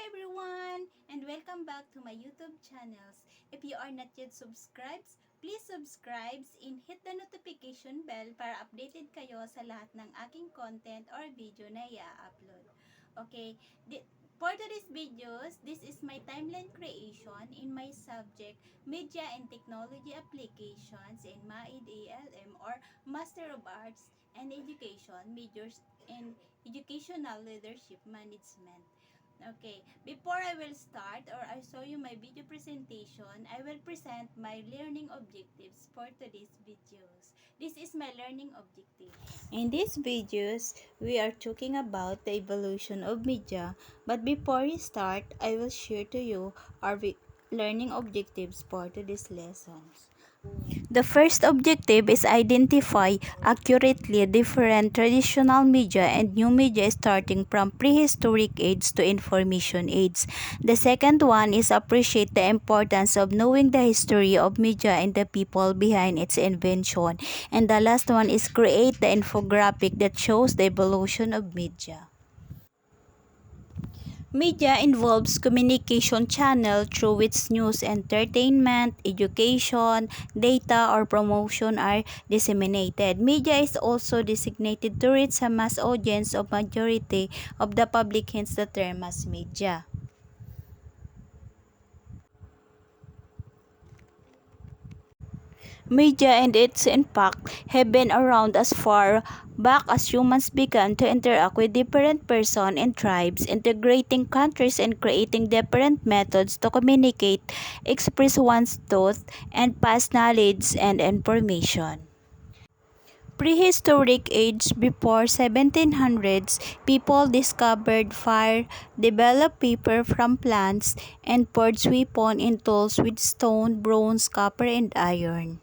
everyone, and welcome back to my YouTube channels. If you are not yet subscribed, please subscribe and hit the notification bell para updated kayo sa lahat ng aking content or video na i-upload. Okay, for today's videos, this is my timeline creation in my subject Media and Technology Applications in MAID ALM or Master of Arts and Education majors in Educational Leadership Management. Okay, before I will start or I show you my video presentation, I will present my learning objectives for today's videos. This is my learning objectives. In these videos, we are talking about the evolution of media, but before we start, I will share to you our learning objectives for today's lessons. The first objective is identify accurately different traditional media and new media starting from prehistoric age to information age. The second one is appreciate the importance of knowing the history of media and the people behind its invention. And the last one is create the infographic that shows the evolution of media. Media involves communication channel through which news, entertainment, education, data, or promotion are disseminated. Media is also designated to reach a mass audience of majority of the public, hence the term mass media. Media and its impact have been around as far back as humans began to interact with different persons and tribes, integrating countries and creating different methods to communicate, express one's thoughts, and pass knowledge and information. Prehistoric age before 1700s, people discovered fire, developed paper from plants, and forged weapons and tools with stone, bronze, copper, and iron.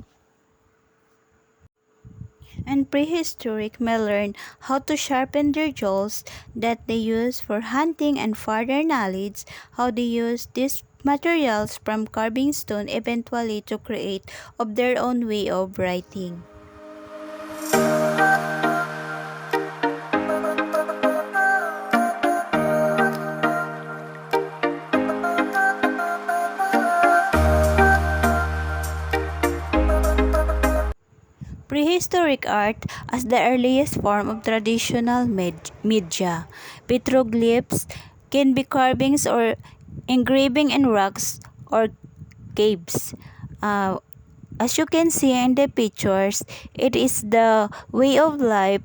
And prehistoric may learn how to sharpen their jaws that they use for hunting and further knowledge how they use these materials from carving stone eventually to create of their own way of writing. Prehistoric art as the earliest form of traditional media. Petroglyphs can be carvings or engraving in rocks or caves. Uh, as you can see in the pictures, it is the way of life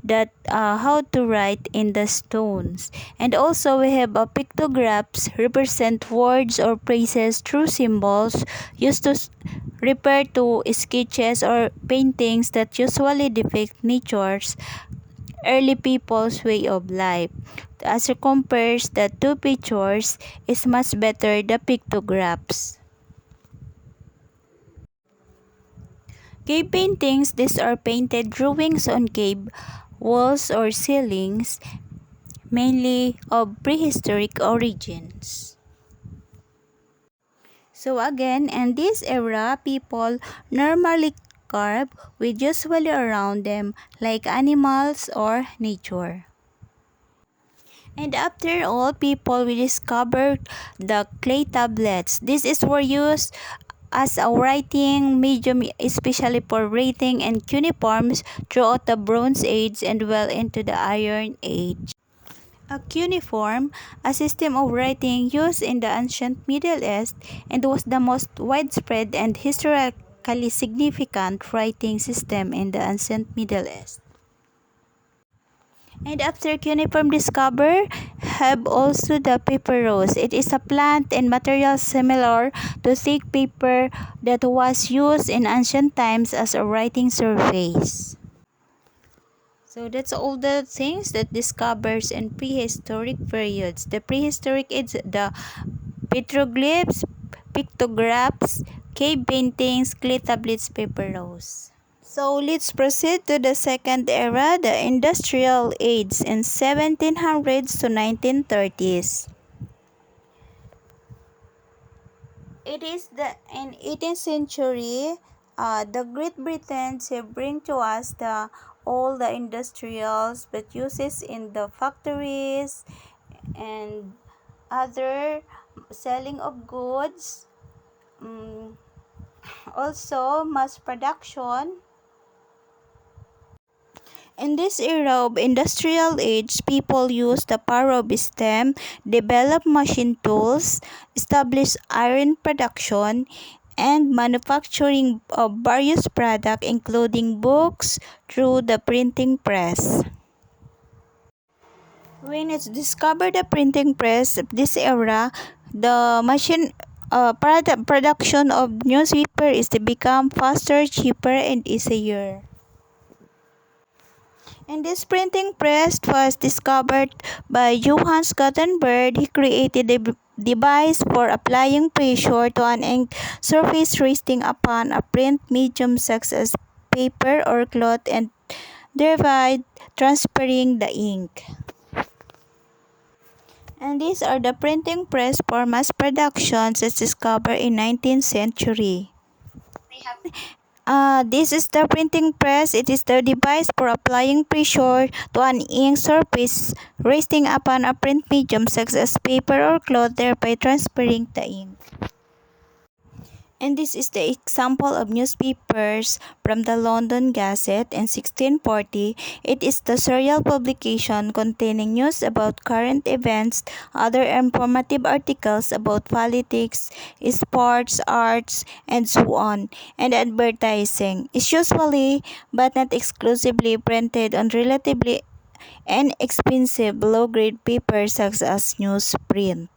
that how to write in the stones. And also we have pictographs represent words or phrases through symbols used to refer to sketches or paintings that usually depict nature's early people's way of life. As it compares the two pictures, is much better the pictographs. Cave paintings, these are painted drawings on cave walls or ceilings, mainly of prehistoric origins. So again, in this era, people normally carve with usually around them like animals or nature. And after all, people will discover the clay tablets. This is were used as a writing medium, especially for writing and cuneiforms throughout the Bronze Age and well into the Iron Age. A cuneiform, a system of writing used in the ancient Middle East and was the most widespread and historically significant writing system in the ancient Middle East. And after cuneiform discover, have also the papyrus. It is a plant and material similar to thick paper that was used in ancient times as a writing surface. So that's all the things that discovers in prehistoric periods. The prehistoric is the petroglyphs, pictographs, cave paintings, clay tablets, papyrus. So let's proceed to the second era, the industrial age in 1700s to 1930s. It is in 18th century, the Great Britain bring to us all the industrials that uses in the factories and other selling of goods, also mass production. In this era of industrial age, people use the power of STEM, develop machine tools, establish iron production, and manufacturing of various products including books through the printing press. When it's discovered the printing press of this era, the machine production of newspaper is to become faster, cheaper, and easier. And this printing press was discovered by Johannes Gutenberg. He created a device for applying pressure to an ink surface resting upon a print medium such as paper or cloth and thereby transferring the ink. And these are the printing press for mass productions as discovered in 19th century. This is the printing press. It is the device for applying pressure to an ink surface resting upon a print medium such as paper or cloth, thereby transferring the ink. And this is the example of newspapers from the London Gazette in 1640. It is the serial publication containing news about current events, other informative articles about politics, sports, arts, and so on. And advertising is usually, but not exclusively, printed on relatively inexpensive low-grade paper such as newsprint.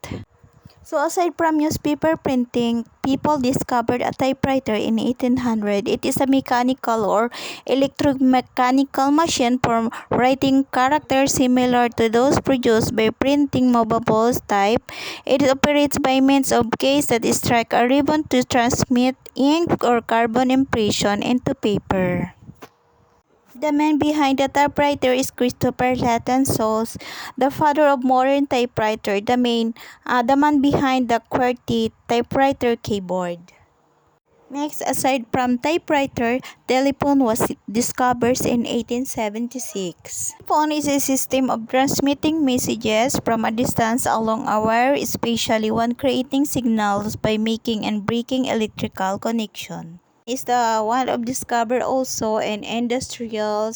So aside from newspaper printing, people discovered a typewriter in 1800. It is a mechanical or electromechanical machine for writing characters similar to those produced by printing movable type. It operates by means of keys that strike a ribbon to transmit ink or carbon impression into paper. The man behind the typewriter is Christopher Latten Soles, the father of modern typewriter, the man behind the QWERTY typewriter keyboard. Next, aside from typewriter, telephone was discovered in 1876. Telephone is a system of transmitting messages from a distance along a wire, especially when creating signals by making and breaking electrical connection. Is the one of discovered also in industrial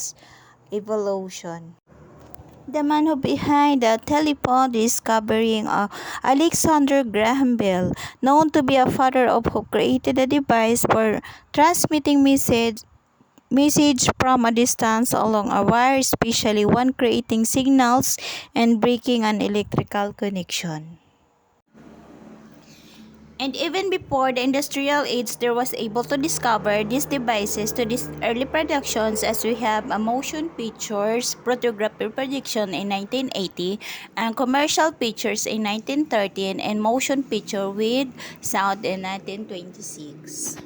evolution. The man who behind the telephone discovering Alexander Graham Bell, known to be a father of who created a device for transmitting message from a distance along a wire, especially when creating signals and breaking an electrical connection. And even before the industrial age, there was able to discover these devices to these early productions as we have a motion pictures, photography prediction in 1980, and commercial pictures in 1913, and motion picture with sound in 1926.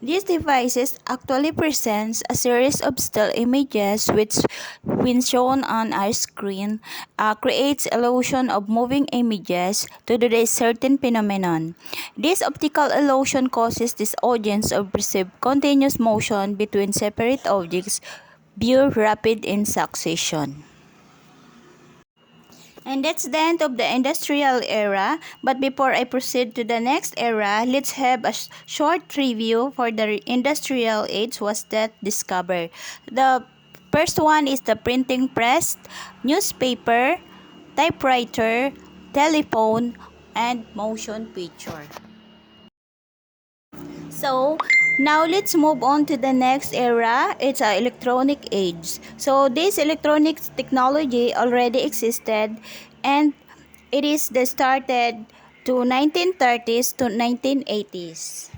These devices actually presents a series of still images which, when shown on our screen, creates illusion of moving images to do a certain phenomenon. This optical illusion causes this audience to perceive continuous motion between separate objects viewed rapid in succession. And that's the end of the industrial era. But before I proceed to the next era, let's have a short review for the industrial age was that discovered. The first one is the printing press, newspaper, typewriter, telephone, and motion picture. So now let's move on to the next era. It's an electronic age. So this electronic technology already existed, and it is the started to 1930s to 1980s.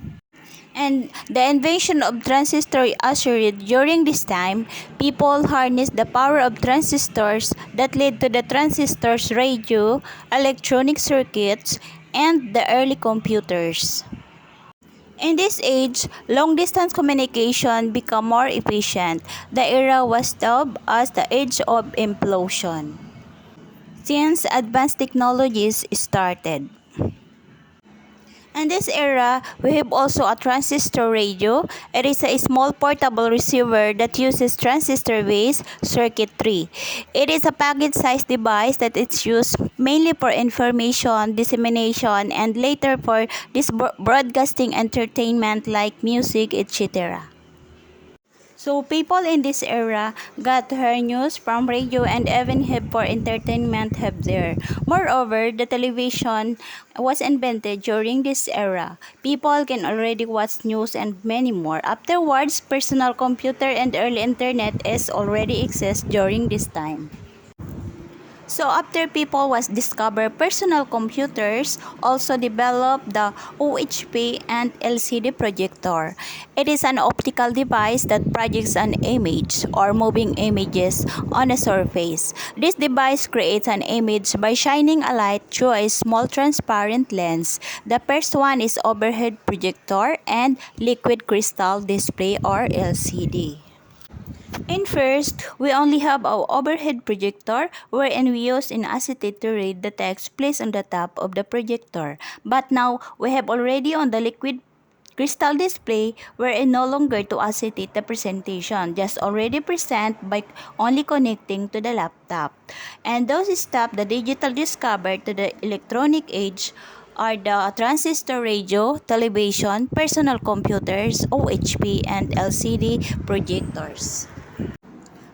And the invention of transistor ushered during this time, people harnessed the power of transistors that led to the transistors radio, electronic circuits, and the early computers. In this age, long-distance communication became more efficient. The era was dubbed as the age of implosion, since advanced technologies started. In this era, we have also a transistor radio. It is a small portable receiver that uses transistor-based circuitry. It is a package-sized device that is used mainly for information dissemination and later for this broadcasting entertainment like music, etc. So people in this era got her news from radio and even have for entertainment have there. Moreover, the television was invented during this era. People can already watch news and many more. Afterwards, personal computer and early internet is already exist during this time. So after people was discover personal computers, also developed the OHP and LCD projector. It is an optical device that projects an image or moving images on a surface. This device creates an image by shining a light through a small transparent lens. The first one is overhead projector and liquid crystal display or LCD. In first, we only have our overhead projector wherein we use in acetate to read the text placed on the top of the projector. But now, we have already on the liquid crystal display wherein no longer to acetate the presentation, just already present by only connecting to the laptop. And those stop the digital discovered to the electronic age are the transistor radio, television, personal computers, OHP, and LCD projectors.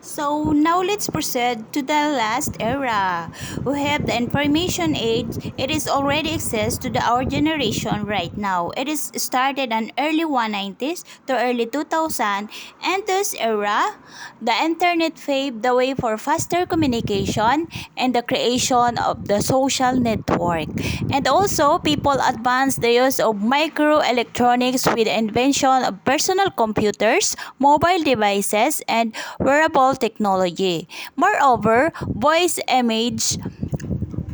So now let's proceed to the last era. We have the information age. It is already access to our generation right now. It is started in early 190s to early 2000, and this era, the internet paved the way for faster communication and the creation of the social network. And also, people advanced the use of microelectronics with the invention of personal computers, mobile devices, and wearable technology. Moreover, voice, image,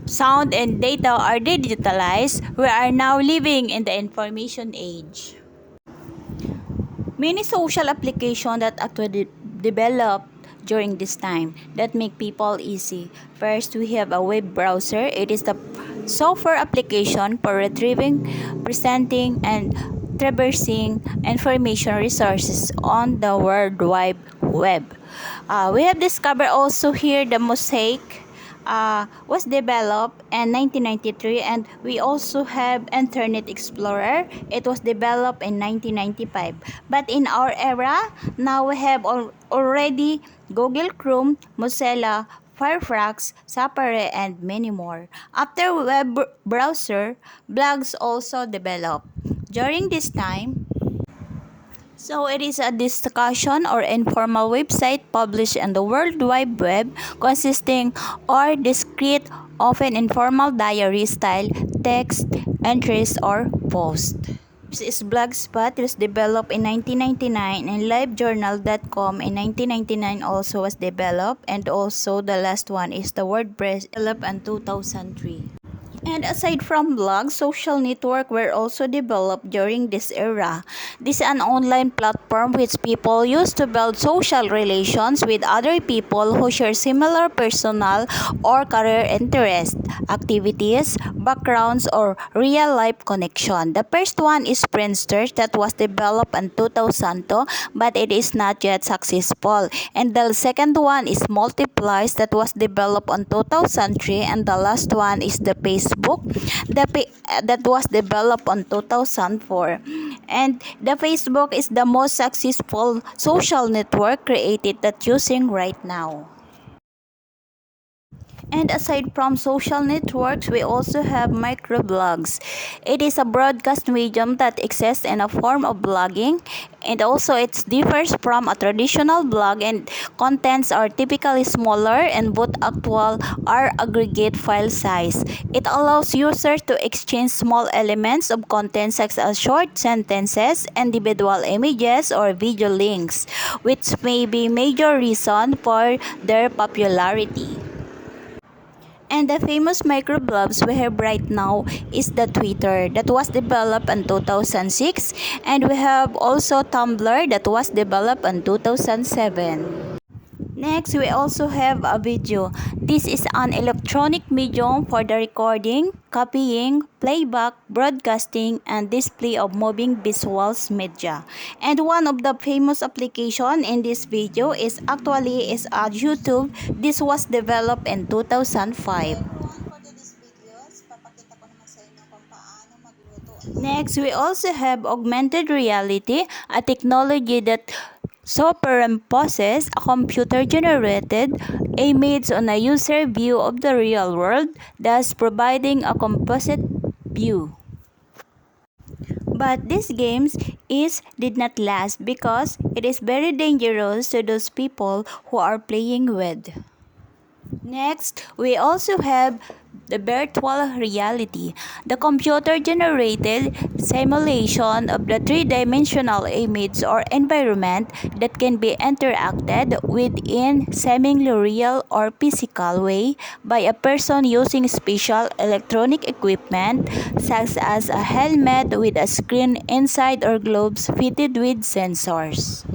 sound, and data are digitalized. We are now living in the information age. Many social applications that actually developed during this time that make people easy. First, we have a web browser. It is the software application for retrieving, presenting, and traversing information resources on the World Wide Web. We have discovered also here the mosaic was developed in 1993, and we also have Internet Explorer. It was developed in 1995. But in our era, now we have already Google Chrome, Mozilla, Firefox, Safari, and many more. After web browser, blogs also developed. During this time, so it is a discussion or informal website published on the World Wide Web consisting or discrete, often informal diary style text entries or posts. This is Blogspot. It was developed in 1999 and LiveJournal.com in 1999 also was developed, and also the last one is the WordPress developed in 2003. And aside from blogs, social network were also developed during this era. This is an online platform which people use to build social relations with other people who share similar personal or career interests, activities, backgrounds, or real-life connection. The first one is Friendster that was developed in 2002, but it is not yet successful. And the second one is Multiplies that was developed in 2003, and the last one is the Facebook that was developed in 2004. And the Facebook is the most successful social network created that using right now. And aside from social networks, we also have microblogs. It is a broadcast medium that exists in a form of blogging, and also it differs from a traditional blog, and contents are typically smaller and both actual or aggregate file size. It allows users to exchange small elements of content such as short sentences, individual images, or video links, which may be major reason for their popularity. And the famous microblogs we have right now is the Twitter that was developed in 2006, and we have also Tumblr that was developed in 2007. Next, we also have a video. This is an electronic medium for the recording, copying, playback, broadcasting, and display of moving visuals media. And one of the famous application in this video is YouTube. This was developed in 2005. Next, we also have augmented reality, a technology that superimposes a computer-generated image on a user view of the real world, thus providing a composite view. But these games did not last because it is very dangerous to those people who are playing with. Next, we also have the virtual reality, the computer-generated simulation of the three-dimensional image or environment that can be interacted with in semi-real or physical way by a person using special electronic equipment such as a helmet with a screen inside or gloves fitted with sensors.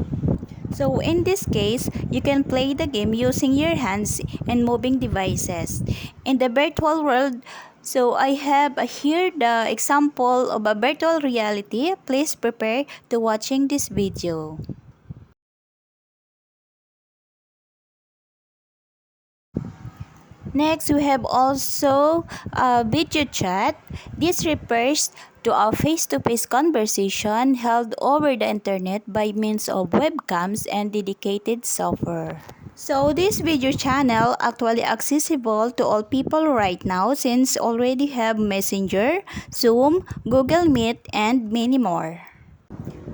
So in this case, you can play the game using your hands and moving devices. In the virtual world, so I have here the example of a virtual reality. Please prepare to watching this video. Next, we have also a video chat. This refers to a face-to-face conversation held over the internet by means of webcams and dedicated software. So this video channel actually accessible to all people right now since already have Messenger, Zoom, Google Meet, and many more.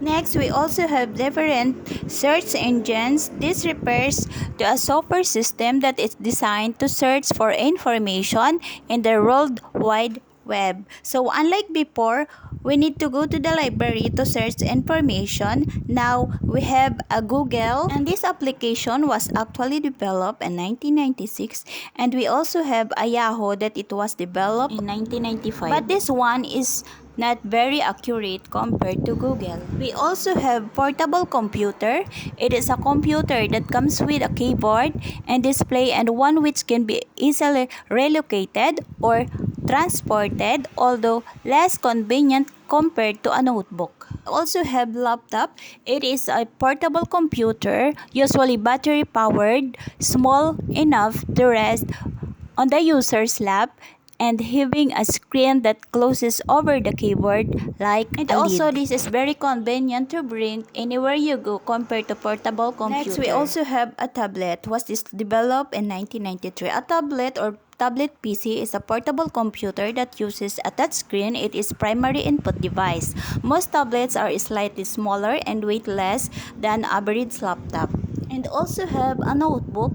Next, we also have different search engines. This refers to a software system that is designed to search for information in the World Wide Web. So unlike before, we need to go to the library to search information. Now we have a Google, and this application was actually developed in 1996, and we also have a Yahoo that it was developed in 1995. But this one is not very accurate compared to Google. We also have portable computer. It is a computer that comes with a keyboard and display, and one which can be easily relocated or transported, although less convenient compared to a notebook. We also have laptop. It is a portable computer, usually battery powered, small enough to rest on the user's lap, and having a screen that closes over the keyboard like a lid. And also this is very convenient to bring anywhere you go compared to portable computer. Next, we also have a tablet. Was this developed in 1993? A tablet or tablet PC is a portable computer that uses a touchscreen. It is primary input device. Most tablets are slightly smaller and weight less than average laptop. And also have a notebook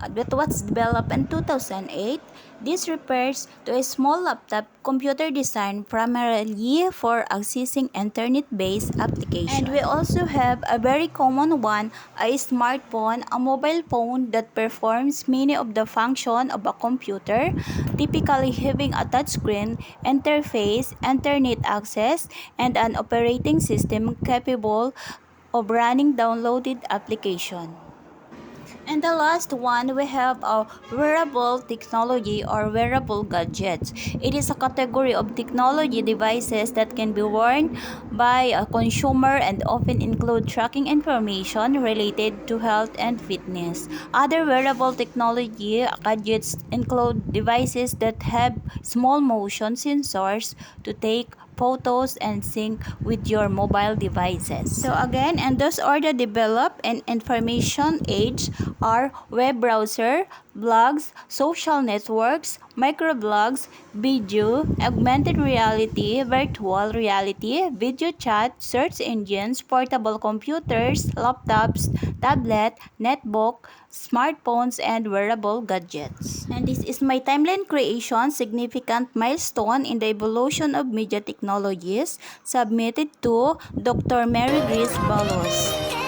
that was developed in 2008. This refers to a small laptop computer designed primarily for accessing internet-based applications. And we also have a very common one, a smartphone, a mobile phone that performs many of the functions of a computer, typically having a touchscreen, interface, internet access, and an operating system capable of running downloaded application. And the last one, we have a wearable technology or wearable gadgets. It is a category of technology devices that can be worn by a consumer and often include tracking information related to health and fitness. Other wearable technology gadgets include devices that have small motion sensors to take photos and sync with your mobile devices. So again, and those are the developed and information age are web browser, blogs, social networks, microblogs, video, augmented reality, virtual reality, video chat, search engines, portable computers, laptops, tablet, netbook, smartphones, and wearable gadgets. And this is my timeline creation, significant milestone in the evolution of media technologies, submitted to Dr. Mary Grace Balos.